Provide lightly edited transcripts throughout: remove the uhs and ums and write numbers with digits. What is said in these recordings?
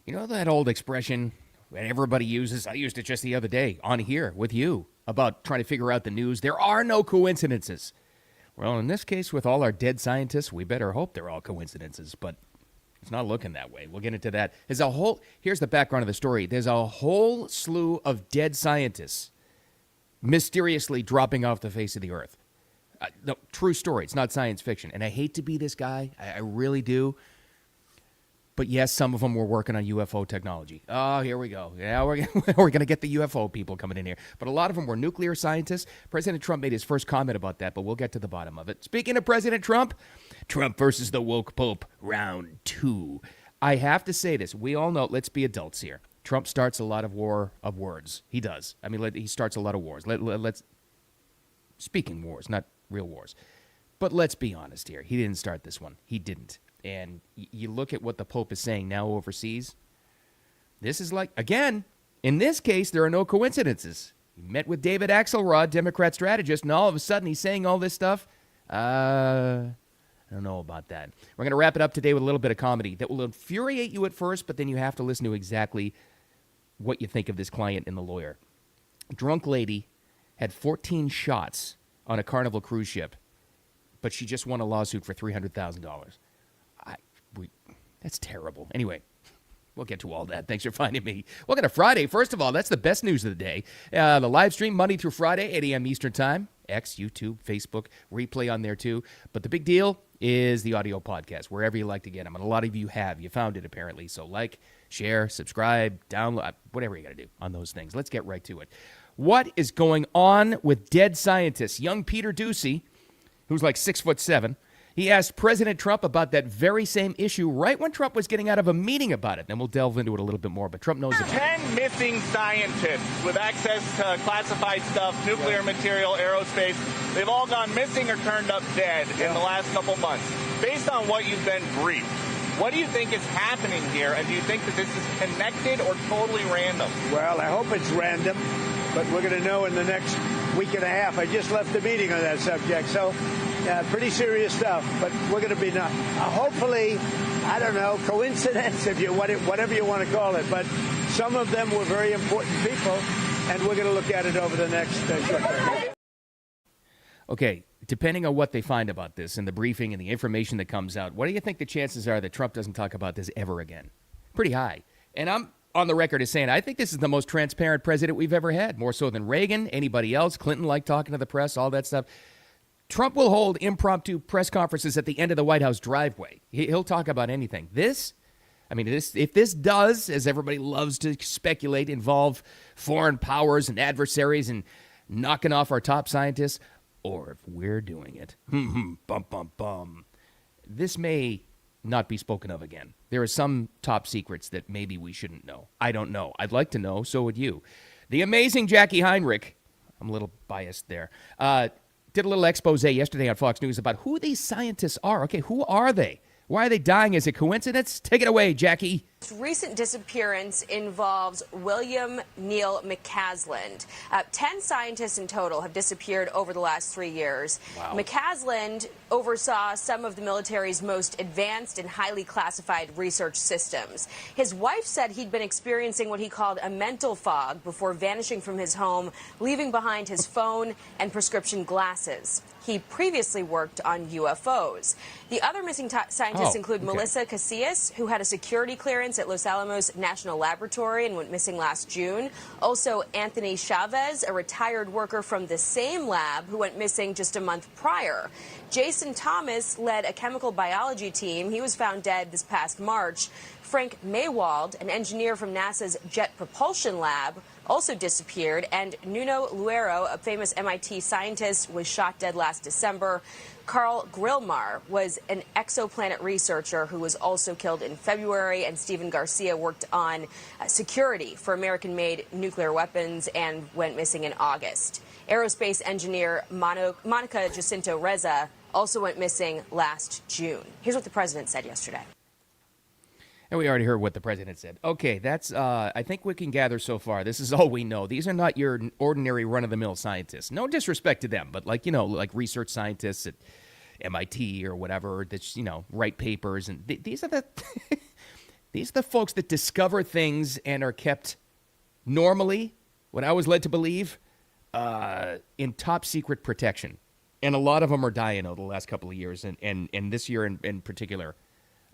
You know that old expression that everybody uses? I used it just the other day on here with you about trying to figure out the news. There are no coincidences. Well, in this case, with all our dead scientists, we better hope they're all coincidences, but it's not looking that way. We'll get into that. Here's the background of the story. There's a whole slew of dead scientists mysteriously dropping off the face of the earth. No, true story. It's not science fiction. And I hate to be this guy. I really do. But yes, some of them were working on UFO technology. Oh, here we go. Yeah, we're going to get the UFO people coming in here. But a lot of them were nuclear scientists. President Trump made his first comment about that, but we'll get to the bottom of it. Speaking of President Trump, Trump versus the woke pope, round 2. I have to say this. We all know, let's be adults here. Trump starts a lot of war of words. He does. I mean, he starts a lot of wars. Let's speaking wars, not real wars. But let's be honest here. He didn't start this one. He didn't. And you look at what the Pope is saying now overseas. This is like, again, in this case, there are no coincidences. He met with David Axelrod, Democrat strategist, and all of a sudden he's saying all this stuff. I don't know about that. We're going to wrap it up today with a little bit of comedy that will infuriate you at first, but then you have to listen to exactly what you think of this client and the lawyer. Drunk lady had 14 shots on a Carnival cruise ship, but she just won a lawsuit for $300,000. That's terrible. Anyway, we'll get to all that. Thanks for finding me. Welcome to Friday. First of all, that's the best news of the day. The live stream Monday through Friday, 8 a.m. Eastern Time. X, YouTube, Facebook, replay on there too. But the big deal is the audio podcast, wherever you like to get them. And a lot of you have. You found it, apparently. So like, share, subscribe, download, whatever you got to do on those things. Let's get right to it. What is going on with dead scientists? Young Peter Doocy, who's like 6'7", he asked President Trump about that very same issue right when Trump was getting out of a meeting about it. And we'll delve into it a little bit more, but Trump knows about it. 10 missing scientists with access to classified stuff, nuclear material, aerospace. They've all gone missing or turned up dead in the last couple months. Based on what you've been briefed, what do you think is happening here? And do you think that this is connected or totally random? Well, I hope it's random, but we're going to know in the next week and a half. I just left the meeting on that subject, so pretty serious stuff. But we're going to be hopefully, I don't know, coincidence, whatever you want to call it. But some of them were very important people, and we're going to look at it over the next short period. Okay, depending on what they find about this and the briefing and the information that comes out, what do you think the chances are that Trump doesn't talk about this ever again? Pretty high. And I'm on the record as saying I think this is the most transparent president we've ever had, more so than Reagan, anybody else. Clinton liked talking to the press, all that stuff. Trump will hold impromptu press conferences at the end of the White House driveway. He'll talk about anything. If this does, as everybody loves to speculate, involve foreign powers and adversaries and knocking off our top scientists, or if we're doing it, this may not be spoken of again. There are some top secrets that maybe we shouldn't know. I don't know. I'd like to know. So would you. The amazing Jackie Heinrich, I'm a little biased there, did a little expose yesterday on Fox News about who these scientists are. Okay, who are they? Why are they dying? Is it coincidence? Take it away, Jackie. Recent disappearance involves William Neil McCasland. 10 scientists in total have disappeared over the last 3 years. Wow. McCasland oversaw some of the military's most advanced and highly classified research systems. His wife said he'd been experiencing what he called a mental fog before vanishing from his home, leaving behind his phone and prescription glasses. He previously worked on UFOs. The other missing scientists include Melissa Casillas, who had a security clearance at Los Alamos National Laboratory and went missing last June. Also, Anthony Chavez, a retired worker from the same lab who went missing just a month prior. Jason Thomas led a chemical biology team. He was found dead this past March. Frank Maywald, an engineer from NASA's Jet Propulsion Lab, also disappeared, and Nuno Luero, a famous MIT scientist, was shot dead last December. Carl Grilmar was an exoplanet researcher who was also killed in February, and Stephen Garcia worked on security for American-made nuclear weapons and went missing in August. Aerospace engineer Monica Jacinto Reza also went missing last June. Here's what the president said yesterday. And we already heard what the president said. Okay, that's, I think we can gather so far. This is all we know. These are not your ordinary run-of-the-mill scientists. No disrespect to them, but like research scientists at MIT or whatever that, write papers. And these are the, These are the folks that discover things and are kept normally, what I was led to believe, in top secret protection. And a lot of them are dying over the last couple of years, and this year in particular,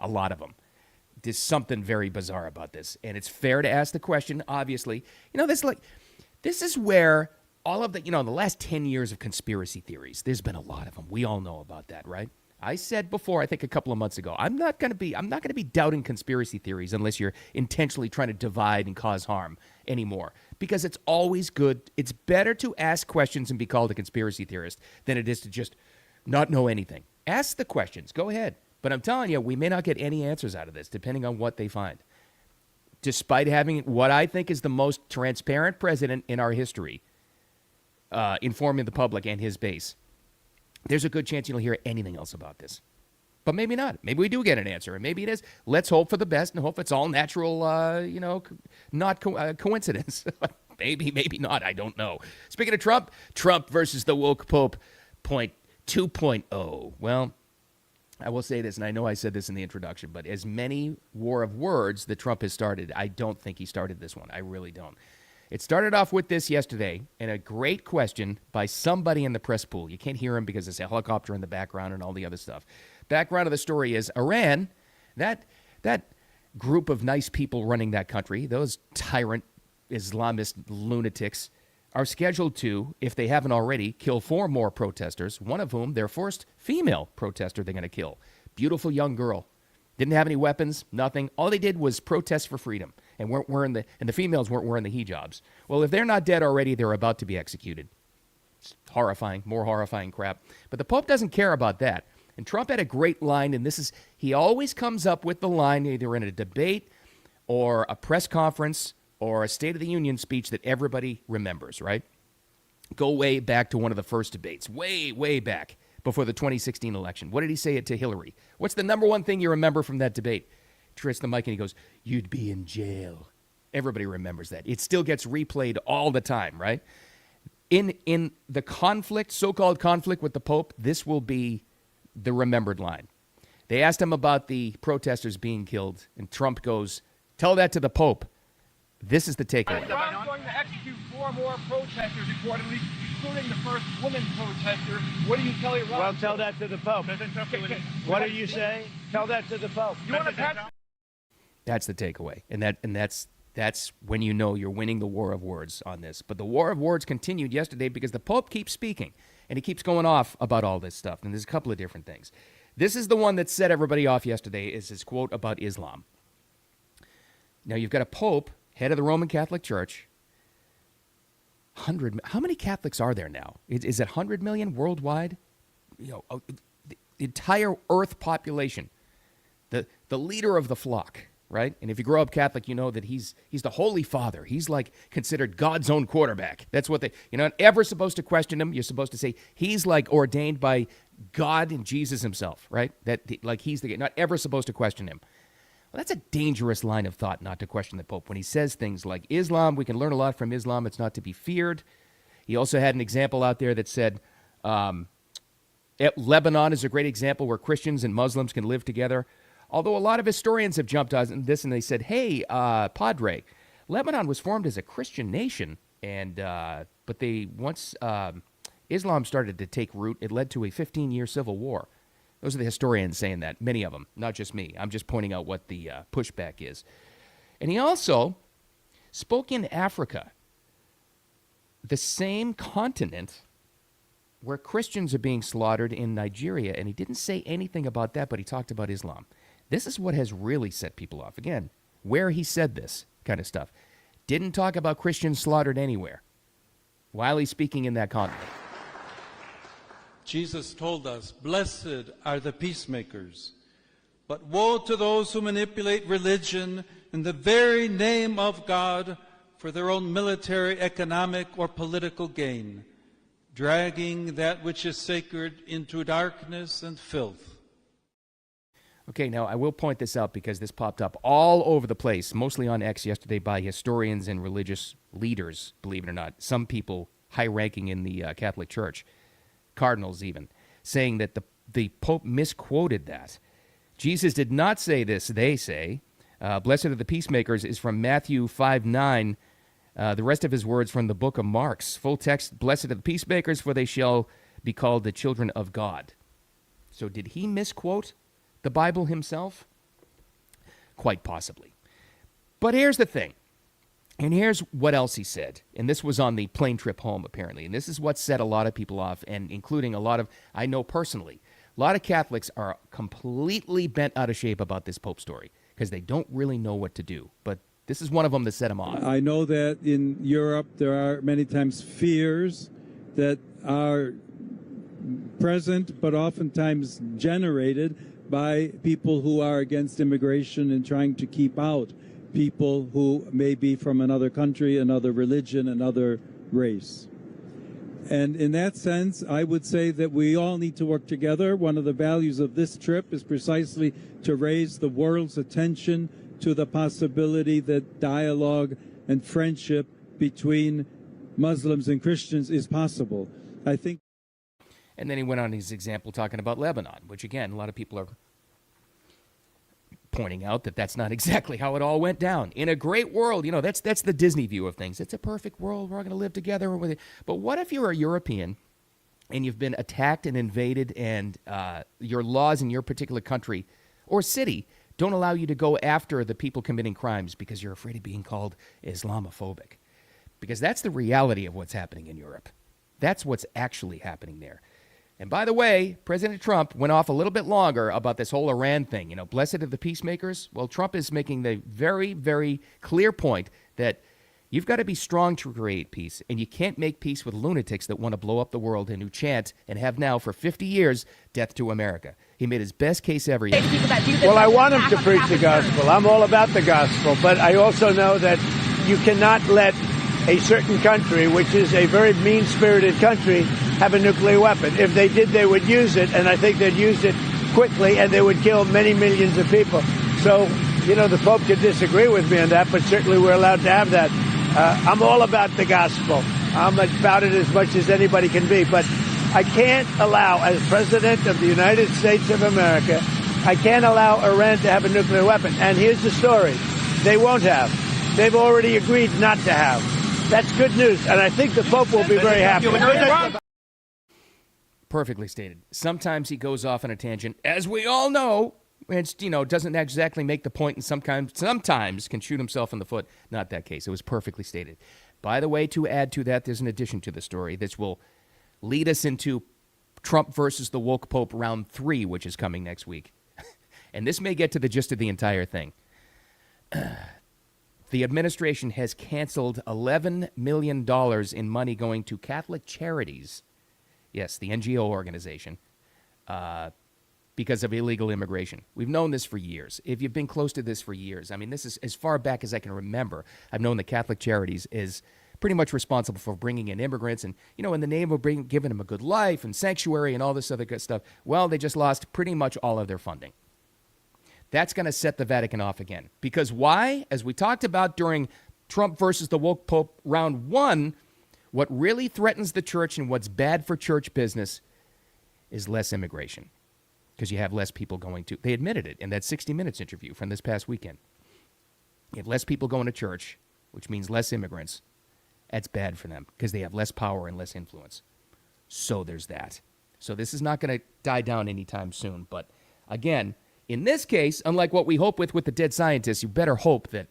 a lot of them. There's something very bizarre about this, and it's fair to ask the question, obviously. This is where all of the, the last 10 years of conspiracy theories, there's been a lot of them. We all know about that, right? I said before, I think a couple of months ago, I'm not going to be doubting conspiracy theories unless you're intentionally trying to divide and cause harm anymore, because it's always good. It's better to ask questions and be called a conspiracy theorist than it is to just not know anything. Ask the questions. Go ahead. But I'm telling you, we may not get any answers out of this, depending on what they find. Despite having what I think is the most transparent president in our history, informing the public and his base, there's a good chance you don't hear anything else about this. But maybe not. Maybe we do get an answer, and maybe it is. Let's hope for the best and hope it's all natural, not coincidence. Maybe not. I don't know. Speaking of Trump versus the woke Pope, point 2.0. Well, I will say this, and I know I said this in the introduction, but as many war of words that Trump has started, I don't think he started this one. I really don't. It started off with this yesterday, and a great question by somebody in the press pool. You can't hear him because there's a helicopter in the background and all the other stuff. Background of the story is Iran, that group of nice people running that country, those tyrant Islamist lunatics, are scheduled to, if they haven't already, kill 4 more protesters, one of whom, their first female protester they're going to kill. Beautiful young girl. Didn't have any weapons, nothing. All they did was protest for freedom, and the females weren't wearing the hijabs. Well, if they're not dead already, they're about to be executed. It's horrifying, more horrifying crap. But the Pope doesn't care about that. And Trump had a great line, and he always comes up with the line either in a debate or a press conference or a State of the Union speech that everybody remembers, right? Go way back to one of the first debates, way back before the 2016 election. What did he say it to Hillary? What's the number one thing you remember from that debate? He turns the mic and he goes, "You'd be in jail." Everybody remembers that. It still gets replayed all the time, right? In the conflict, so-called conflict with the Pope, this will be the remembered line. They asked him about the protesters being killed, and Trump goes, "Tell that to the Pope." This is the takeaway. Trump's going to execute 4 more protesters, reportedly, including the first woman protester. What do you tell Iran? Well, tell that to the Pope. What do you say? Tell that to the Pope. You want to pass? That's the takeaway, and that's when you know you're winning the war of words on this. But the war of words continued yesterday because the Pope keeps speaking, and he keeps going off about all this stuff. And there's a couple of different things. This is the one that set everybody off yesterday, is his quote about Islam. Now, you've got a Pope, head of the Roman Catholic Church. How many Catholics are there now? Is it 100 million worldwide? The entire Earth population. The leader of the flock, right? And if you grow up Catholic, you know that he's the Holy Father. He's like considered God's own quarterback. That's what you're not ever supposed to question him. You're supposed to say he's like ordained by God and Jesus himself, right? Not ever supposed to question him. Well, that's a dangerous line of thought, not to question the Pope. When he says things like Islam, we can learn a lot from Islam. It's not to be feared. He also had an example out there that said Lebanon is a great example where Christians and Muslims can live together. Although a lot of historians have jumped on this and they said, hey, Padre, Lebanon was formed as a Christian nation, but once Islam started to take root, it led to a 15-year civil war. Those are the historians saying that, many of them, not just me. I'm just pointing out what the pushback is. And he also spoke in Africa, the same continent where Christians are being slaughtered in Nigeria, and he didn't say anything about that, but he talked about Islam. This is what has really set people off. Again, where he said this kind of stuff. Didn't talk about Christians slaughtered anywhere while he's speaking in that continent. Jesus told us, "Blessed are the peacemakers, but woe to those who manipulate religion in the very name of God for their own military, economic, or political gain, dragging that which is sacred into darkness and filth." Okay, now I will point this out because this popped up all over the place, mostly on X yesterday by historians and religious leaders, believe it or not. Some people high-ranking in the Catholic Church, cardinals even, saying that the Pope misquoted that. Jesus did not say this, they say. Blessed are the peacemakers is from Matthew 5:9. The rest of his words from the book of Marks. Full text, blessed are the peacemakers, for they shall be called the children of God. So did he misquote the Bible himself? Quite possibly. But here's the thing. And here's what else he said. And this was on the plane trip home, apparently. And this is what set a lot of people off, and including a lot of, I know personally, a lot of Catholics are completely bent out of shape about this Pope story because they don't really know what to do. But this is one of them that set him off. I know that in Europe there are many times fears that are present but oftentimes generated by people who are against immigration and trying to keep out people who may be from another country, another religion, another race. And in that sense, I would say that we all need to work together. One of the values of this trip is precisely to raise the world's attention to the possibility that dialogue and friendship between Muslims and Christians is possible. I think. And then he went on his example talking about Lebanon, which, again, a lot of people are pointing out that that's not exactly how it all went down. In a great world, that's the Disney view of things. It's a perfect world. We're all going to live together with it. But what if you're a European and you've been attacked and invaded and your laws in your particular country or city don't allow you to go after the people committing crimes because you're afraid of being called Islamophobic? Because that's the reality of what's happening in Europe. That's what's actually happening there. And by the way, President Trump went off a little bit longer about this whole Iran thing. Blessed are the peacemakers. Well, Trump is making the very, very clear point that you've got to be strong to create peace, and you can't make peace with lunatics that want to blow up the world and who chant and have now for 50 years, death to America. He made his best case ever yet. Well, I want him to preach the gospel. I'm all about the gospel, but I also know that you cannot let a certain country, which is a very mean-spirited country, have a nuclear weapon. If they did, they would use it, and I think they'd use it quickly, and they would kill many millions of people. So, the Pope could disagree with me on that, but certainly we're allowed to have that. I'm all about the gospel. I'm about it as much as anybody can be, but I can't allow, as President of the United States of America, I can't allow Iran to have a nuclear weapon. And here's the story. They won't have. They've already agreed not to have. That's good news, and I think the Pope will be very happy. Perfectly stated. Sometimes he goes off on a tangent, as we all know, and doesn't exactly make the point, and sometimes can shoot himself in the foot. Not that case. It was perfectly stated. By the way, to add to that, there's an addition to the story. This will lead us into Trump versus the woke Pope round 3, which is coming next week. And this may get to the gist of the entire thing. The administration has canceled $11 million in money going to Catholic Charities, yes, the NGO organization, because of illegal immigration. We've known this for years. If you've been close to this for years, this is as far back as I can remember. I've known that Catholic Charities is pretty much responsible for bringing in immigrants and, in the name of giving them a good life and sanctuary and all this other good stuff. Well, they just lost pretty much all of their funding. That's going to set the Vatican off again. Because why? As we talked about during Trump versus the woke Pope round 1, what really threatens the church and what's bad for church business is less immigration. Because you have less people going to. They admitted it in that 60 Minutes interview from this past weekend. You have less people going to church, which means less immigrants. That's bad for them because they have less power and less influence. So there's that. So this is not going to die down anytime soon. But again, in this case, unlike what we hope with the dead scientists, you better hope that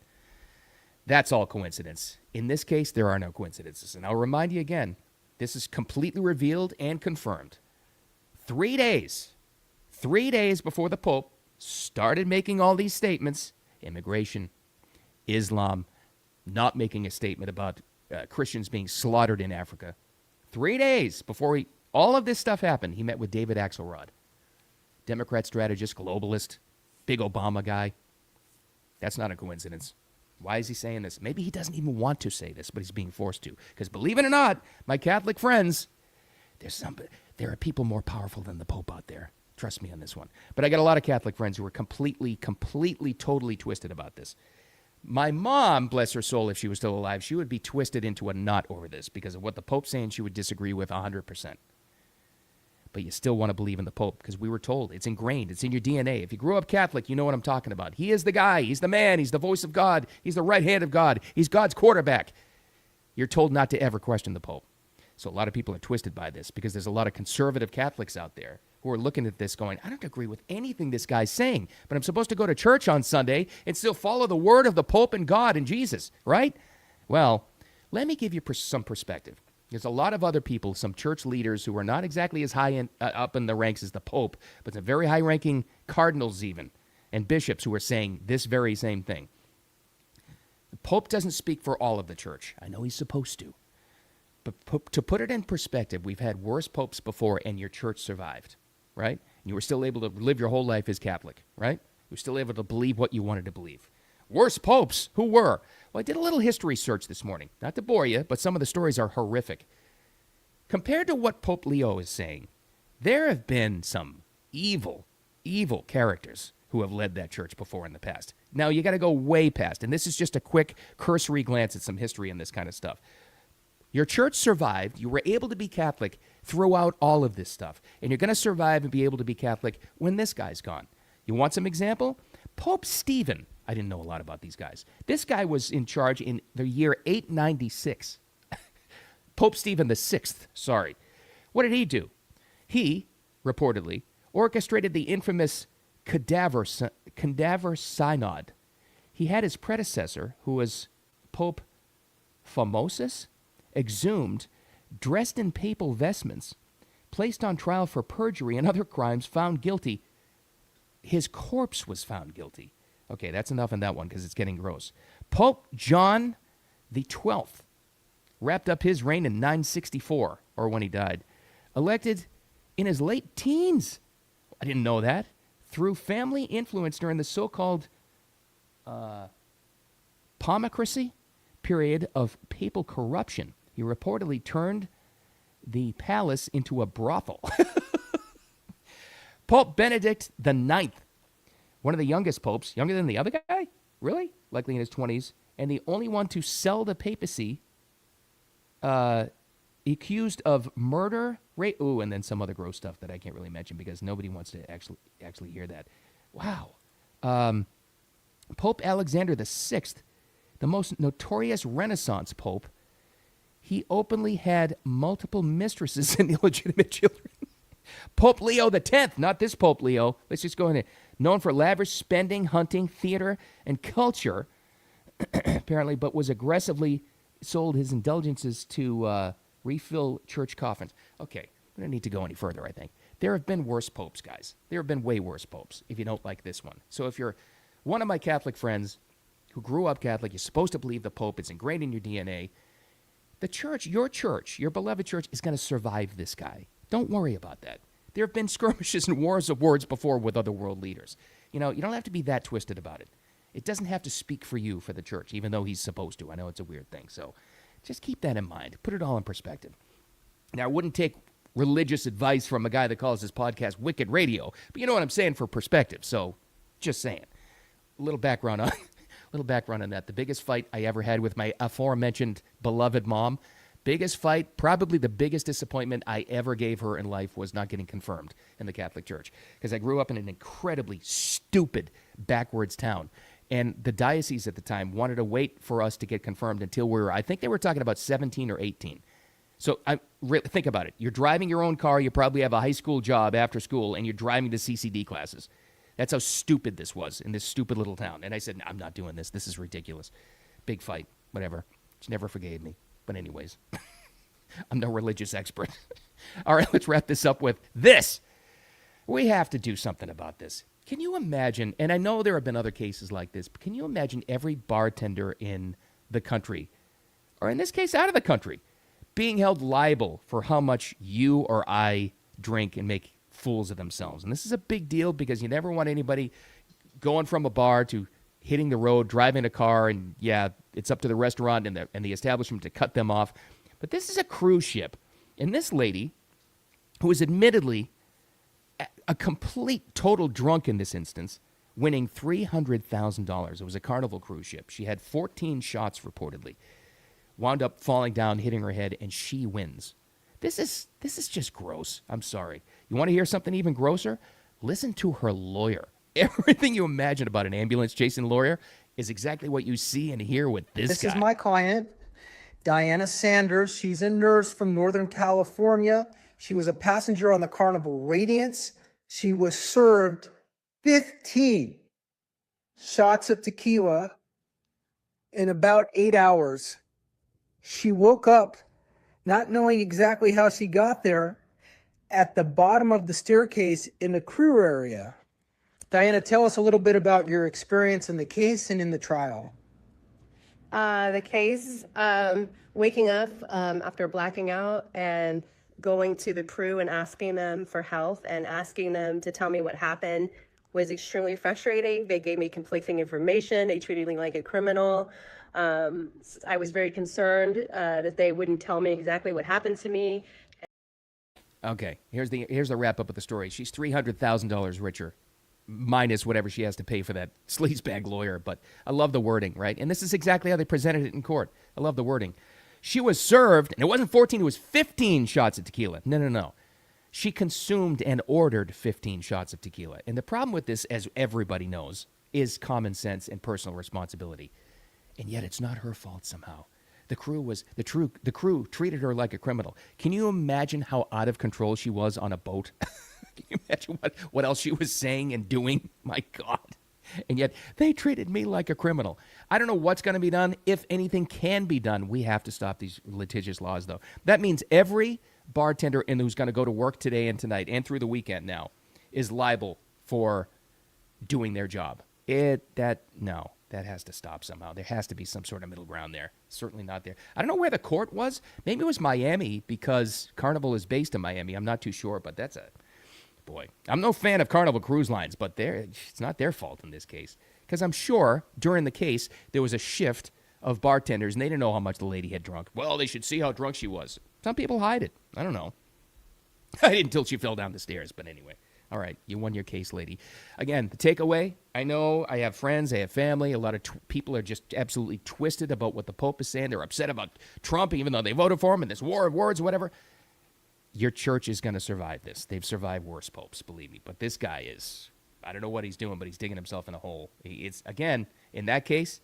that's all coincidence. In this case, there are no coincidences. And I'll remind you again, this is completely revealed and confirmed. 3 days before the Pope started making all these statements, immigration, Islam, not making a statement about Christians being slaughtered in Africa. 3 days before all of this stuff happened, he met with David Axelrod. Democrat strategist, globalist, big Obama guy. That's not a coincidence. Why is he saying this? Maybe he doesn't even want to say this, but he's being forced to. Because believe it or not, my Catholic friends, there are people more powerful than the Pope out there. Trust me on this one. But I got a lot of Catholic friends who are completely, totally twisted about this. My mom, bless her soul, if she was still alive, she would be twisted into a knot over this because of what the Pope's saying she would disagree with 100%. but you still want to believe in the Pope because we were told it's ingrained. It's in your DNA. If you grew up Catholic, you know what I'm talking about. He is the guy. He's the man. He's the voice of God. He's the right hand of God. He's God's quarterback. You're told not to ever question the Pope. So a lot of people are twisted by this because there's a lot of conservative Catholics out there who are looking at this going, I don't agree with anything this guy's saying, but I'm supposed to go to church on Sunday and still follow the word of the Pope and God and Jesus, right? Well, let me give you some perspective. There's a lot of other people, some church leaders who are not exactly as high up in the ranks as the Pope, but some very high-ranking cardinals even, and bishops who are saying this very same thing. The Pope doesn't speak for all of the church. I know he's supposed to. But to put it in perspective, we've had worse popes before, and your church survived, right? And you were still able to live your whole life as Catholic, right? You were still able to believe what you wanted to believe. Worse popes, who were? Well, I did a little history search this morning. Not to bore you, but some of the stories are horrific. Compared to what Pope Leo is saying, there have been some evil, evil characters who have led that church before in the past. Now, you got to go way past, and this is just a quick cursory glance at some history and this kind of stuff. Your church survived. You were able to be Catholic throughout all of this stuff, and you're going to survive and be able to be Catholic when this guy's gone. You want some example? Pope Stephen. I didn't know a lot about these guys. This guy was in charge in the year 896. Pope Stephen VI, sorry. What did he do? He, reportedly, orchestrated the infamous Cadaver Synod. He had his predecessor, who was Pope Formosus, exhumed, dressed in papal vestments, placed on trial for perjury and other crimes, found guilty. His corpse was found guilty. Okay, that's enough on that one because it's getting gross. Pope John the 12th wrapped up his reign in 964, or when he died. Elected in his late teens. I didn't know that. Through family influence during the so-called Pomocracy period of papal corruption. He reportedly turned the palace into a brothel. Pope Benedict the Ninth, one of the youngest popes, younger than the other guy? Really? Likely in his 20s. And the only one to sell the papacy, accused of murder, rape, and then some other gross stuff that I can't really mention because nobody wants to actually hear that. Wow. Pope Alexander VI, the most notorious Renaissance pope, he openly had multiple mistresses and illegitimate children. Pope Leo X, not this Pope Leo. Let's just go in. Known for lavish spending, hunting, theater, and culture, apparently, but was aggressively sold his indulgences to refill church coffins. Okay, we don't need to go any further, I think. There have been worse popes, guys. There have been way worse popes, if you don't like this one. So if you're one of my Catholic friends who grew up Catholic, you're supposed to believe the Pope. It's ingrained in your DNA. The church, your beloved church, is going to survive this guy. Don't worry about that. There have been skirmishes and wars of words before with other world leaders. You know, you don't have to be that twisted about it. It doesn't have to speak for you for the church, even though he's supposed to. I know it's a weird thing. So just keep that in mind. Put it all in perspective. Now, I wouldn't take religious advice from a guy that calls his podcast Wicked Radio, but you know what I'm saying for perspective. So just saying. A little background on that. The biggest fight I ever had with my aforementioned beloved mom, biggest fight, probably the biggest disappointment I ever gave her in life was not getting confirmed in the Catholic Church. Because I grew up in an incredibly stupid, backwards town. And the diocese at the time wanted to wait for us to get confirmed until we were, I think they were talking about 17 or 18. So think about it. You're driving your own car. You probably have a high school job after school, and you're driving to CCD classes. That's how stupid this was in this stupid little town. And I said, no, I'm not doing this. This is ridiculous. Big fight, whatever. She never forgave me. But anyways, I'm no religious expert. All right, let's wrap this up with this. We have to do something about this. Can you imagine, and I know there have been other cases like this, but can you imagine every bartender in the country, or in this case out of the country, being held liable for how much you or I drink and make fools of themselves? And this is a big deal because you never want anybody going from a bar to hitting the road, driving a car, and yeah, it's up to the restaurant and the establishment to cut them off. But this is a cruise ship. And this lady, who is admittedly a complete, total drunk in this instance, winning $300,000. It was a Carnival cruise ship. She had 14 shots reportedly. Wound up falling down, hitting her head, and she wins. This is just gross. I'm sorry. You want to hear something even grosser? Listen to her lawyer. Everything you imagine about an ambulance chasing lawyer is exactly what you see and hear with this guy. This is my client, Diana Sanders. She's a nurse from Northern California. She was a passenger on the Carnival Radiance. She was served 15 shots of tequila in about 8 hours. She woke up not knowing exactly how she got there at the bottom of the staircase in the crew area. Diana, tell us a little bit about your experience in the case and in the trial. The case, waking up after blacking out and going to the crew and asking them for help and asking them to tell me what happened was extremely frustrating. They gave me conflicting information. They treated me like a criminal. I was very concerned that they wouldn't tell me exactly what happened to me. Okay, here's the wrap up of the story. She's $300,000 richer, minus whatever she has to pay for that sleazebag lawyer. But I love the wording, right? And this is exactly how they presented it in court. I love the wording. She was served, and it wasn't 14, it was 15 shots of tequila. No. She consumed and ordered 15 shots of tequila. And the problem with this, as everybody knows, is common sense and personal responsibility. And yet it's not her fault somehow. The crew treated her like a criminal. Can you imagine how out of control she was on a boat? Can you imagine what else she was saying and doing? My God. And yet they treated me like a criminal. I don't know what's going to be done. If anything can be done, we have to stop these litigious laws, though. That means every bartender who's going to go to work today and tonight and through the weekend now is liable for doing their job. That has to stop somehow. There has to be some sort of middle ground there. Certainly not there. I don't know where the court was. Maybe it was Miami because Carnival is based in Miami. I'm not too sure, but boy, I'm no fan of Carnival Cruise Lines, but it's not their fault in this case. Because I'm sure during the case, there was a shift of bartenders, and they didn't know how much the lady had drunk. Well, they should see how drunk she was. Some people hide it. I don't know. I didn't until she fell down the stairs, but anyway. All right, you won your case, lady. Again, the takeaway, I know I have friends, I have family. A lot of people are just absolutely twisted about what the Pope is saying. They're upset about Trump, even though they voted for him, and this war of words, whatever. Your church is going to survive this. They've survived worse popes, believe me. But this guy is, I don't know what he's doing, but he's digging himself in a hole. It's, again, in that case,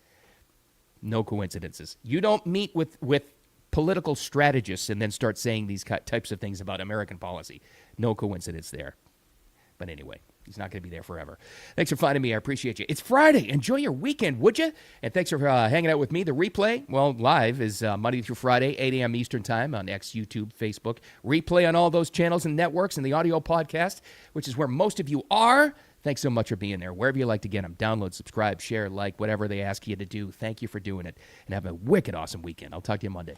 no coincidences. You don't meet with political strategists and then start saying these types of things about American policy. No coincidence there. But anyway, he's not going to be there forever. Thanks for finding me. I appreciate you. It's Friday. Enjoy your weekend, would you? And thanks for hanging out with me. The replay, well, live is Monday through Friday, 8 a.m. Eastern Time on X, YouTube, Facebook. Replay on all those channels and networks and the audio podcast, which is where most of you are. Thanks so much for being there. Wherever you like to get them, download, subscribe, share, like, whatever they ask you to do. Thank you for doing it. And have a wicked awesome weekend. I'll talk to you Monday.